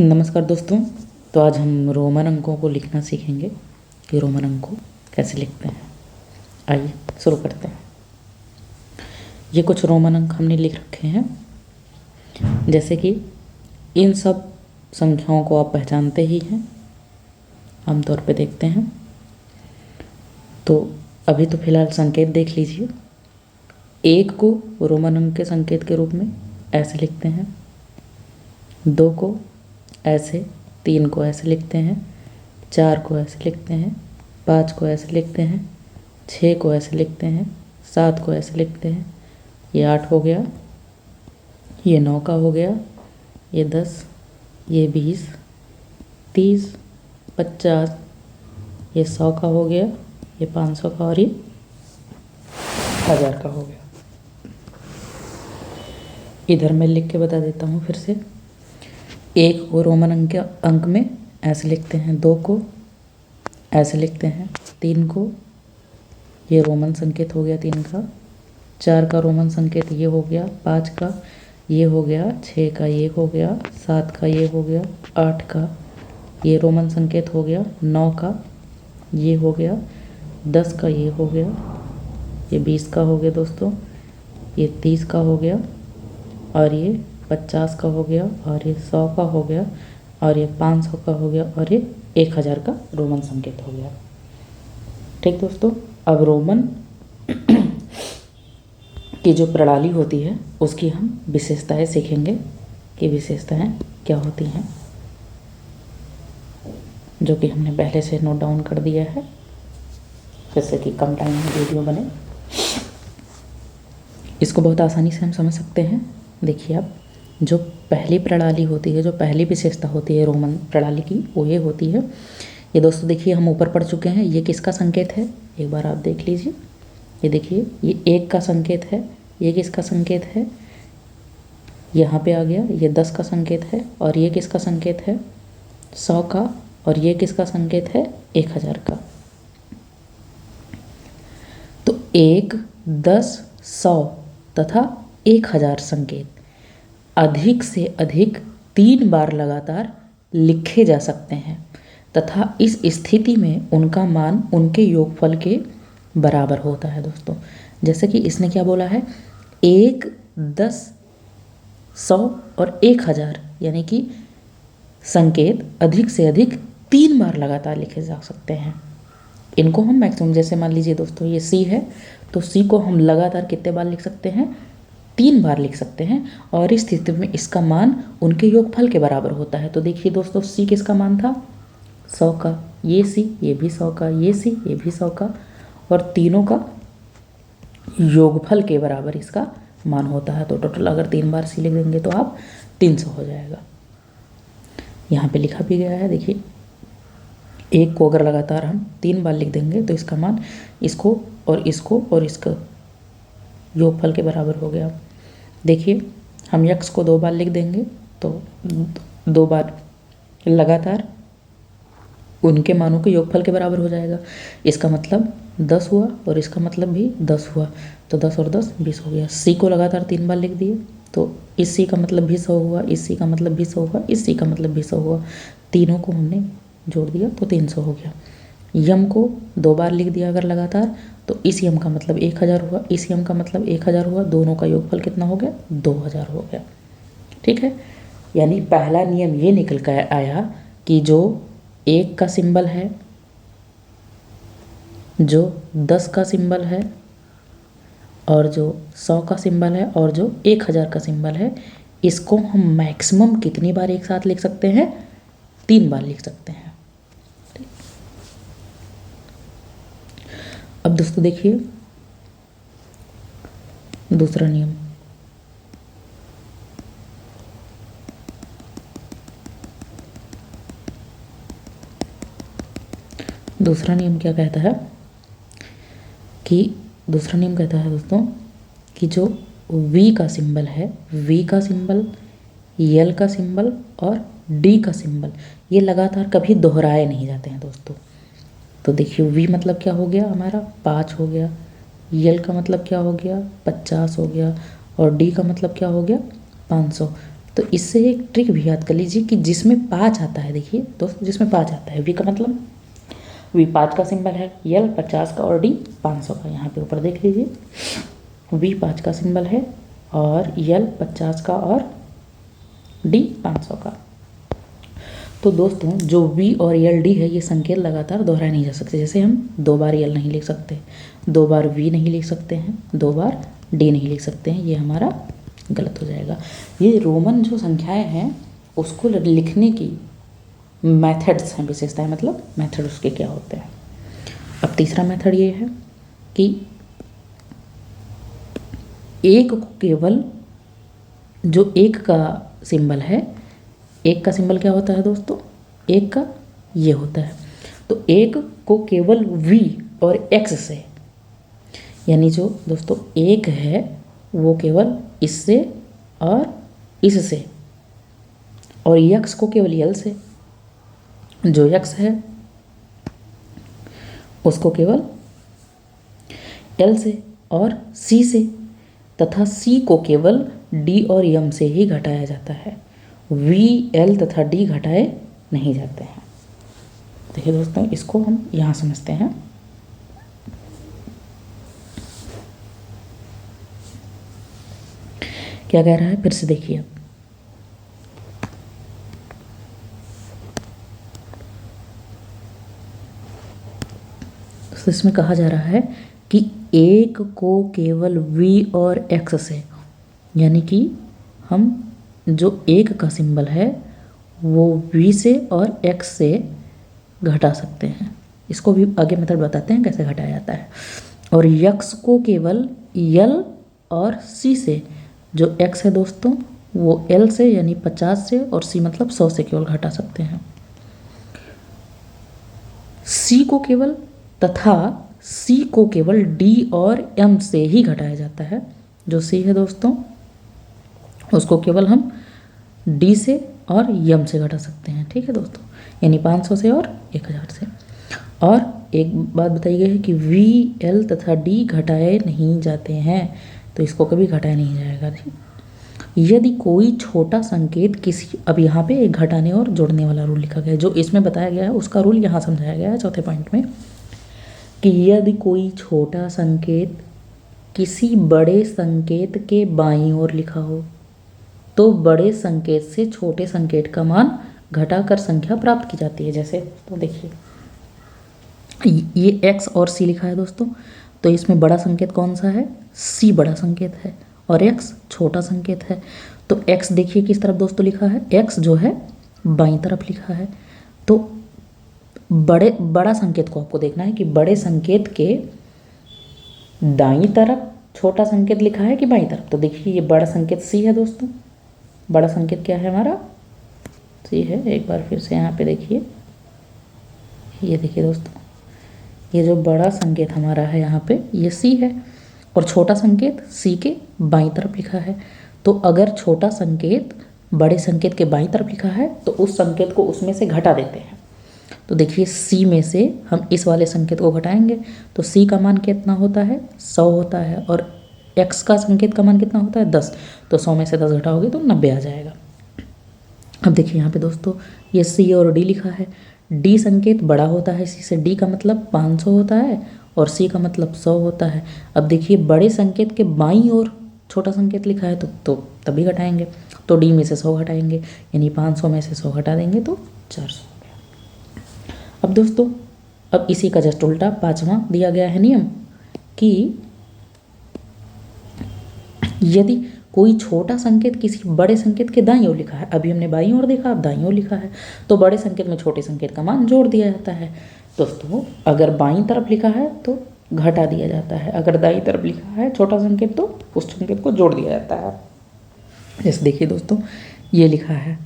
नमस्कार दोस्तों। तो आज हम रोमन अंकों को लिखना सीखेंगे कि रोमन अंक को कैसे लिखते हैं। आइए शुरू करते हैं। ये कुछ रोमन अंक हमने लिख रखे हैं, जैसे कि इन सब संख्याओं को आप पहचानते ही हैं, आमतौर पे देखते हैं। तो अभी तो फिलहाल संकेत देख लीजिए। एक को रोमन अंक के संकेत के रूप में ऐसे लिखते हैं, दो को ऐसे, तीन को ऐसे लिखते हैं, चार को ऐसे लिखते हैं, पाँच को ऐसे लिखते हैं, छः को ऐसे लिखते हैं, सात को ऐसे लिखते हैं। ये 8 हो गया, ये 9 का हो गया, ये 10, ये 20, 30, 50, ये 100 का हो गया, ये 500 का और ये 1000 का हो गया। इधर मैं लिख के बता देता हूँ फिर से। एक को रोमन अंक में ऐसे लिखते हैं, दो को ऐसे लिखते हैं, तीन को, ये रोमन संकेत हो गया 3 का, 4 का रोमन संकेत ये हो गया, 5 का ये हो गया, 6 का ये हो गया, 7 का ये हो गया, 8 का ये रोमन संकेत हो गया, 9 का ये हो गया, 10 का ये हो गया, ये 20 का हो गया दोस्तों, ये 30 का हो गया, और ये 50 का हो गया, और ये 100 का हो गया, और ये 500 का हो गया, और ये 1000 का रोमन संकेत हो गया। ठीक दोस्तों, अब रोमन की जो प्रणाली होती है उसकी हम विशेषताएं सीखेंगे कि विशेषताएं क्या होती हैं, जो कि हमने पहले से नोट डाउन कर दिया है, जैसे कि कम टाइम में वीडियो बने। इसको बहुत आसानी से हम समझ सकते हैं। देखिए आप, जो पहली प्रणाली होती है, जो पहली विशेषता होती है रोमन प्रणाली की, वो ये होती है। ये दोस्तों देखिए, हम ऊपर पढ़ चुके हैं। ये किसका संकेत है, एक बार आप देख लीजिए। ये देखिए, ये 1 का संकेत है। ये किसका संकेत है, यहाँ पे आ गया। ये 10 का संकेत है। और ये किसका संकेत है, 100 का। और ये किसका संकेत है, 1000 का। तो 1, 10, 100 तथा 1000 संकेत अधिक से अधिक 3 बार लगातार लिखे जा सकते हैं तथा इस स्थिति में उनका मान उनके योगफल के बराबर होता है दोस्तों। जैसे कि इसने क्या बोला है, 1, 10, 100 और 1000, यानी कि संकेत अधिक से अधिक 3 बार लगातार लिखे जा सकते हैं। इनको हम मैक्सिमम, जैसे मान लीजिए दोस्तों ये सी है, तो सी को हम लगातार कितने बार लिख सकते हैं, 3 बार लिख सकते हैं। और इस स्थिति में इसका मान उनके योगफल के बराबर होता है। तो देखिए दोस्तों, सी किसका मान था, 100 का। ये सी, ये भी 100 का, ये सी, ये भी 100 का, और तीनों का योगफल के बराबर इसका मान होता है। तो टोटल अगर 3 बार सी लिख देंगे तो आप 300 हो जाएगा। यहाँ पे लिखा भी गया है, देखिए, एक को अगर लगातार हम 3 बार लिख देंगे तो इसका मान इसको और इसको और इसका योगफल के बराबर हो गया। देखिए, हम यक्स को 2 बार लिख देंगे तो 2 बार लगातार उनके मानों के योगफल के बराबर हो जाएगा। इसका मतलब 10 हुआ और इसका मतलब भी 10 हुआ। तो 10 और 10 20 हो गया। सी को लगातार 3 बार लिख दिए तो इस सी का मतलब भी 100 हुआ, इस सी का मतलब भी 100 हुआ, इस सी का मतलब भी 100 हुआ। तीनों को हमने जोड़ दिया तो 300 हो गया। यम को 2 बार लिख दिया अगर लगातार, तो इस यम का मतलब 1000 हुआ, इस यम का मतलब 1000 हुआ। दोनों का योगफल कितना हो गया, 2000 हो गया। ठीक है, यानी पहला नियम ये निकल कर आया कि जो 1 का सिंबल है, जो 10 का सिंबल है, और जो 100 का सिंबल है, और जो 1000 का सिंबल है, इसको हम मैक्सिमम कितनी बार एक साथ लिख सकते हैं, 3 बार लिख सकते हैं। अब दोस्तों देखिए दूसरा नियम। दूसरा नियम क्या कहता है कि दूसरा नियम कहता है दोस्तों कि जो V का सिंबल है, V का सिंबल, L का सिंबल और D का सिंबल, ये लगातार कभी दोहराए नहीं जाते हैं दोस्तों। तो देखिए, V मतलब क्या हो गया हमारा, 5 हो गया। L का मतलब क्या हो गया, 50 हो गया। और D का मतलब क्या हो गया, 500। तो इससे एक ट्रिक भी याद कर लीजिए कि जिसमें 5 आता है, देखिए दोस्तों जिसमें 5 आता है, वी का मतलब वी 5 का सिंबल है, यल 50 का और डी 500 का। यहाँ पे ऊपर देख लीजिए, वी 5 का सिंबल है और यल 50 का और डी 500 का। तो दोस्तों जो वी और यल डी है ये संकेत लगातार दोहराए नहीं जा सकते। जैसे हम 2 बार यल नहीं लिख सकते, 2 बार वी नहीं लिख सकते हैं, 2 बार डी नहीं लिख सकते हैं, ये हमारा गलत हो जाएगा। ये रोमन जो संख्याएं हैं उसको लिखने की मेथड्स हैं, विशेषताएं, मतलब मेथड उसके क्या होते हैं। अब तीसरा मेथड ये है कि एक को केवल जो एक का सिंबल है, एक का सिंबल क्या होता है दोस्तों, एक का ये होता है, तो एक को केवल v और x से, यानी जो दोस्तों एक है वो केवल इससे और इससे, और x को केवल l से, जो x है उसको केवल l से और c से, तथा c को केवल d और m से ही घटाया जाता है। v, l तथा d घटाए नहीं जाते हैं। देखिए दोस्तों इसको हम यहाँ समझते हैं। क्या कह रहा है, फिर से देखिए अब। तो इसमें कहा जा रहा है कि एक को केवल v और x से, यानी कि हम जो एक का सिंबल है वो v से और x से घटा सकते हैं। इसको भी आगे मेथड बताते हैं कैसे घटाया जाता है। और x को केवल l और c से, जो x है दोस्तों वो l से यानी 50 से और c मतलब 100 से केवल घटा सकते हैं। c को केवल तथा c को केवल d और m से ही घटाया जाता है। जो c है दोस्तों उसको केवल हम d से और m से घटा सकते हैं। ठीक है दोस्तों, यानी 500 से और 1000 से। और एक बात बताई गई है कि v, l तथा d घटाए नहीं जाते हैं, तो इसको कभी घटाया नहीं जाएगा। ठीक, यदि कोई छोटा संकेत किसी, अब यहाँ पे एक घटाने और जोड़ने वाला रूल लिखा गया है, जो इसमें बताया गया है उसका रूल यहाँ समझाया गया है चौथे पॉइंट में, कि यदि कोई छोटा संकेत किसी बड़े संकेत के बाईं ओर लिखा हो तो बड़े संकेत से छोटे संकेत का मान घटाकर संख्या प्राप्त की जाती है। जैसे तो देखिए ये x और c लिखा है दोस्तों, तो इसमें बड़ा संकेत कौन सा है, c बड़ा संकेत है और x छोटा संकेत है। तो x देखिए किस तरफ दोस्तों लिखा है, x जो है बाईं तरफ लिखा है। तो बड़ा संकेत को आपको देखना है कि बड़े संकेत के दाईं तरफ छोटा संकेत लिखा है कि बाईं तरफ। तो देखिए ये बड़ा संकेत c है दोस्तों, बड़ा संकेत क्या है हमारा, c है। एक बार फिर से यहाँ पे देखिए, ये देखिए दोस्तों ये जो बड़ा संकेत हमारा है यहाँ पे ये c है और छोटा संकेत c के बाईं तरफ लिखा है। तो अगर छोटा संकेत बड़े संकेत के बाईं तरफ लिखा है तो उस संकेत को उसमें से घटा देते हैं। तो देखिए c में से हम इस वाले संकेत को घटाएंगे तो c का मान कितना होता है, 100 होता है, और x का संकेत का मान कितना होता है, 10। तो 100 में से 10 घटाओगे तो 90 आ जाएगा। अब देखिए यहाँ पे दोस्तों ये c और d लिखा है। d संकेत बड़ा होता है c से, d का मतलब 500 होता है और c का मतलब 100 होता है। अब देखिए बड़े संकेत के बाईं ओर छोटा संकेत लिखा है तो तभी घटाएंगे, तो d में से 100 घटाएंगे, यानी 500 में से 100 घटा देंगे तो 400। अब दोस्तों अब इसी का जस्ट उल्टा पांचवा दिया गया है नियम कि यदि कोई छोटा संकेत किसी बड़े संकेत के दाईं ओर लिखा है, अभी हमने बाईं ओर देखा, अब दाईं ओर लिखा है, तो बड़े संकेत में छोटे संकेत का मान जोड़ दिया जाता है। दोस्तों अगर बाईं तरफ लिखा है तो घटा दिया जाता है, अगर दाईं तरफ लिखा है छोटा संकेत तो उस संकेत को जोड़ दिया जाता है। जैसे देखिए दोस्तों ये लिखा है,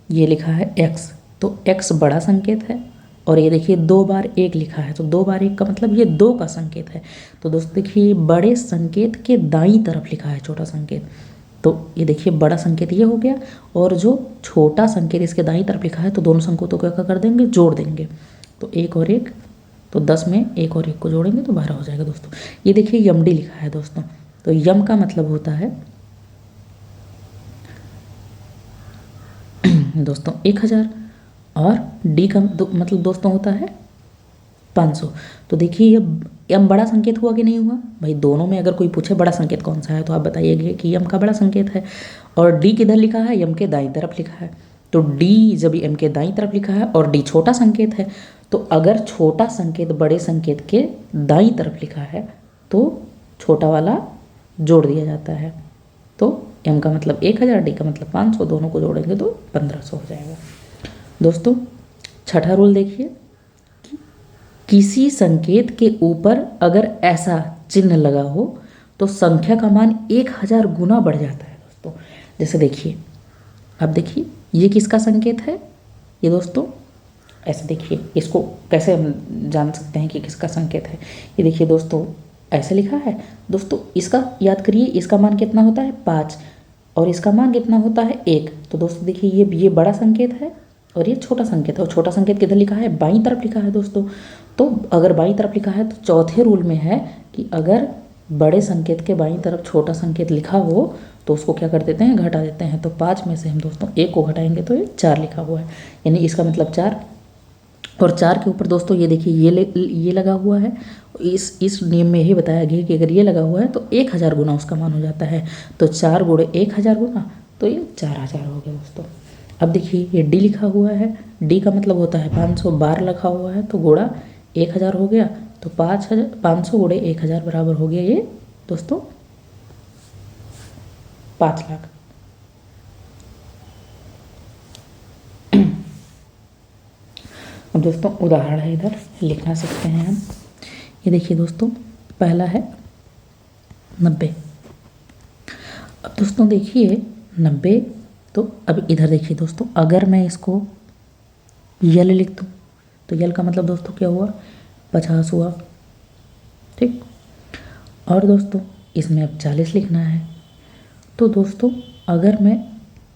ये लिखा है x, तो x बड़ा संकेत है और ये देखिए 2 बार 1 लिखा है, तो 2 बार 1 का मतलब ये 2 का संकेत है। तो दोस्तों देखिए बड़े संकेत के दाईं तरफ लिखा है छोटा संकेत, तो ये देखिए बड़ा संकेत ये हो गया, और जो छोटा संकेत इसके दाईं तरफ लिखा है तो दोनों संकेतों को क्या कर देंगे, जोड़ देंगे। तो 1 और 1, तो 10 में 1 और 1 को जोड़ेंगे तो 12 हो जाएगा दोस्तों। ये देखिए यम डी लिखा है दोस्तों, तो यम का मतलब होता है दोस्तों 1000 और डी का मतलब दोस्तों होता है 500। तो देखिए ये m बड़ा संकेत हुआ कि नहीं हुआ भाई। दोनों में अगर कोई पूछे बड़ा संकेत कौन सा है तो आप बताइएगा कि m का बड़ा संकेत है। और d किधर लिखा है, m के दाईं तरफ लिखा है। तो d जब m के दाईं तरफ लिखा है और d छोटा संकेत है, तो अगर छोटा संकेत बड़े संकेत के दाईं तरफ लिखा है तो छोटा वाला जोड़ दिया जाता है। तो m का मतलब 1000, d का मतलब 500, दोनों को जोड़ेंगे तो 1500 हो जाएगा। दोस्तों छठा रूल देखिए, किसी संकेत के ऊपर अगर ऐसा चिन्ह लगा हो तो संख्या का मान 1000 गुना बढ़ जाता है दोस्तों। जैसे देखिए, अब देखिए ये किसका संकेत है, ये दोस्तों ऐसे देखिए, इसको कैसे हम जान सकते हैं कि किसका संकेत है। ये देखिए दोस्तों ऐसे लिखा है दोस्तों, इसका याद करिए, इसका मान कितना होता है 5 और इसका मान कितना होता है 1। तो दोस्तों देखिए ये बड़ा संकेत है और ये छोटा संकेत है। और छोटा संकेत किधर लिखा है, बाईं तरफ लिखा है दोस्तों। तो अगर बाईं तरफ लिखा है तो चौथे रूल में है कि अगर बड़े संकेत के बाईं तरफ छोटा संकेत लिखा हो तो उसको क्या कर देते हैं, घटा देते हैं। तो 5 में से हम दोस्तों 1 को घटाएंगे तो ये 4 लिखा हुआ है, यानी इसका मतलब 4। और 4 के ऊपर दोस्तों ये देखिए ये लगा हुआ है। इस नियम में यही बताया गया कि अगर ये लगा हुआ है तो 1000 गुना उसका मान हो जाता है। तो 4 गुणे 1000 गुना तो ये 4000 हो गया दोस्तों। अब देखिए ये डी लिखा हुआ है, डी का मतलब होता है 500, बार लिखा हुआ है तो गुणा 1000 हो गया। तो 500 गुणे 1000 बराबर हो गया ये दोस्तों 5 लाख। अब दोस्तों उदाहरण है, इधर लिखना सकते हैं हम। ये देखिए दोस्तों, पहला है 90। अब दोस्तों देखिए 90, तो अब इधर देखिए दोस्तों, अगर मैं इसको यल लिख दूँ तो यल का मतलब दोस्तों क्या हुआ, 50 हुआ, ठीक। और दोस्तों इसमें अब 40 लिखना है। तो दोस्तों अगर मैं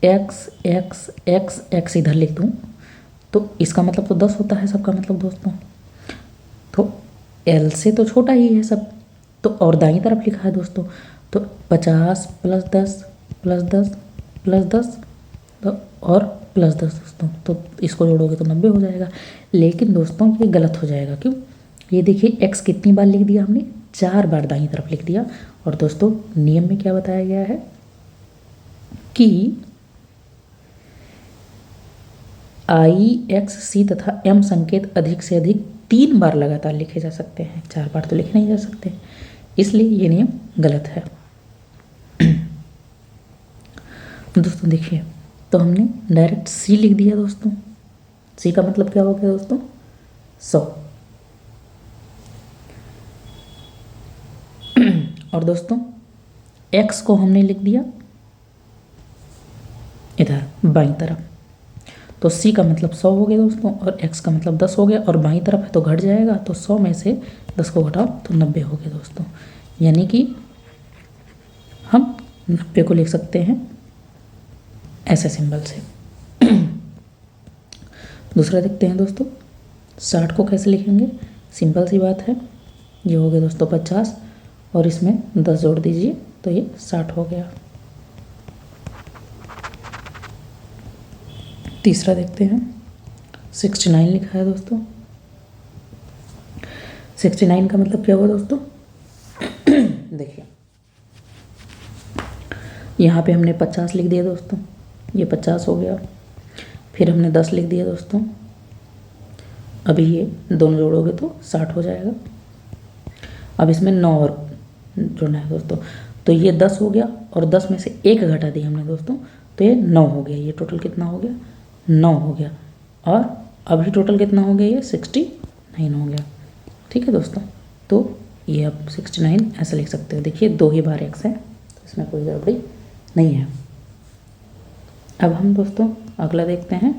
x x x x इधर लिख दूँ तो इसका मतलब तो 10 होता है सबका मतलब दोस्तों। तो l से तो छोटा ही है सब, तो और दाईं तरफ लिखा है दोस्तों। तो 50 + 10 + 10 + 10 तो और +10 दोस्तों, तो इसको जोड़ोगे तो 90 हो जाएगा। लेकिन दोस्तों ये गलत हो जाएगा, क्यों, ये देखिए x कितनी बार लिख दिया हमने, 4 बार दाईं तरफ लिख दिया। और दोस्तों नियम में क्या बताया गया है कि I, X, C तथा M संकेत अधिक से अधिक 3 बार लगातार लिखे जा सकते हैं, 4 बार तो लिखे नहीं जा सकते, इसलिए ये नियम गलत है। दोस्तों देखिए, तो हमने डायरेक्ट C लिख दिया दोस्तों। C का मतलब क्या हो गया दोस्तों, 100। और दोस्तों X को हमने लिख दिया इधर बाईं तरफ, तो C का मतलब 100 हो गया दोस्तों, और X का मतलब 10 हो गया, और बाईं तरफ है तो घट जाएगा, तो 100 में से 10 को घटाओ तो 90 हो गया दोस्तों। यानी कि हम 90 को लिख सकते हैं ऐसे सिंबल से। दूसरा देखते हैं दोस्तों, 60 को कैसे लिखेंगे, सिंपल सी बात है, ये हो गया दोस्तों 50 और इसमें 10 जोड़ दीजिए तो ये 60 हो गया। तीसरा देखते हैं, 69 लिखा है दोस्तों। 69 का मतलब क्या हुआ दोस्तों, देखिए यहाँ पे हमने 50 लिख दिया दोस्तों, ये 50 हो गया, फिर हमने 10 लिख दिया दोस्तों, अभी ये दोनों जोड़ोगे तो 60 हो जाएगा। अब इसमें 9 और जोड़ना है दोस्तों, तो ये 10 हो गया और 10 में से 1 घटा दिया हमने दोस्तों, तो ये 9 हो गया। ये टोटल कितना हो गया, 9 हो गया। और अभी टोटल कितना हो गया, ये 69 हो गया, ठीक है दोस्तों। तो ये आप 69 ऐसा लिख सकते हो। देखिए 2 ही बार x है तो इसमें कोई गड़बड़ी नहीं है। अब हम दोस्तों अगला देखते हैं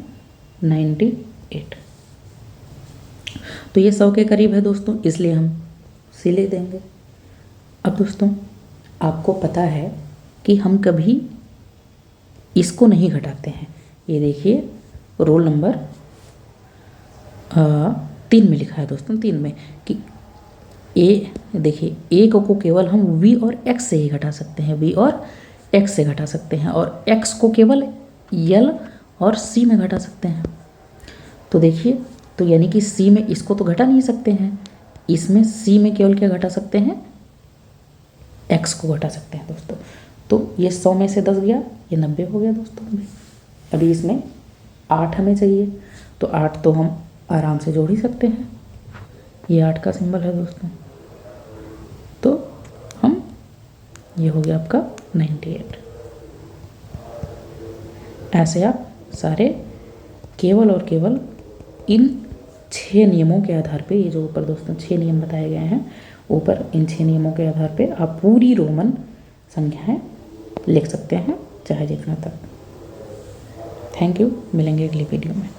98। तो ये 100 के करीब है दोस्तों, इसलिए हम C ले देंगे। अब दोस्तों आपको पता है कि हम कभी इसको नहीं घटाते हैं। ये देखिए रोल नंबर 3 में लिखा है दोस्तों, 3 में कि देखिए A को केवल हम V और X से ही घटा सकते हैं, V और X से घटा सकते हैं, और X को केवल L और सी में घटा सकते हैं। तो देखिए, तो यानी कि सी में इसको तो घटा नहीं सकते हैं, इसमें सी में केवल क्या घटा सकते हैं, एक्स को घटा सकते हैं दोस्तों। तो ये 100 में से 10 गया, ये 90 हो गया दोस्तों हमें। अभी इसमें 8 हमें चाहिए, तो 8 तो हम आराम से जोड़ ही सकते हैं, ये 8 का सिंबल है दोस्तों। तो हम, ये हो गया आपका 98। ऐसे आप सारे केवल और केवल इन 6 नियमों के आधार पे, ये जो ऊपर दोस्तों 6 नियम बताए गए हैं, ऊपर इन 6 नियमों के आधार पे आप पूरी रोमन संख्याएं लिख सकते हैं, चाहे जितना तक। थैंक यू, मिलेंगे अगली वीडियो में।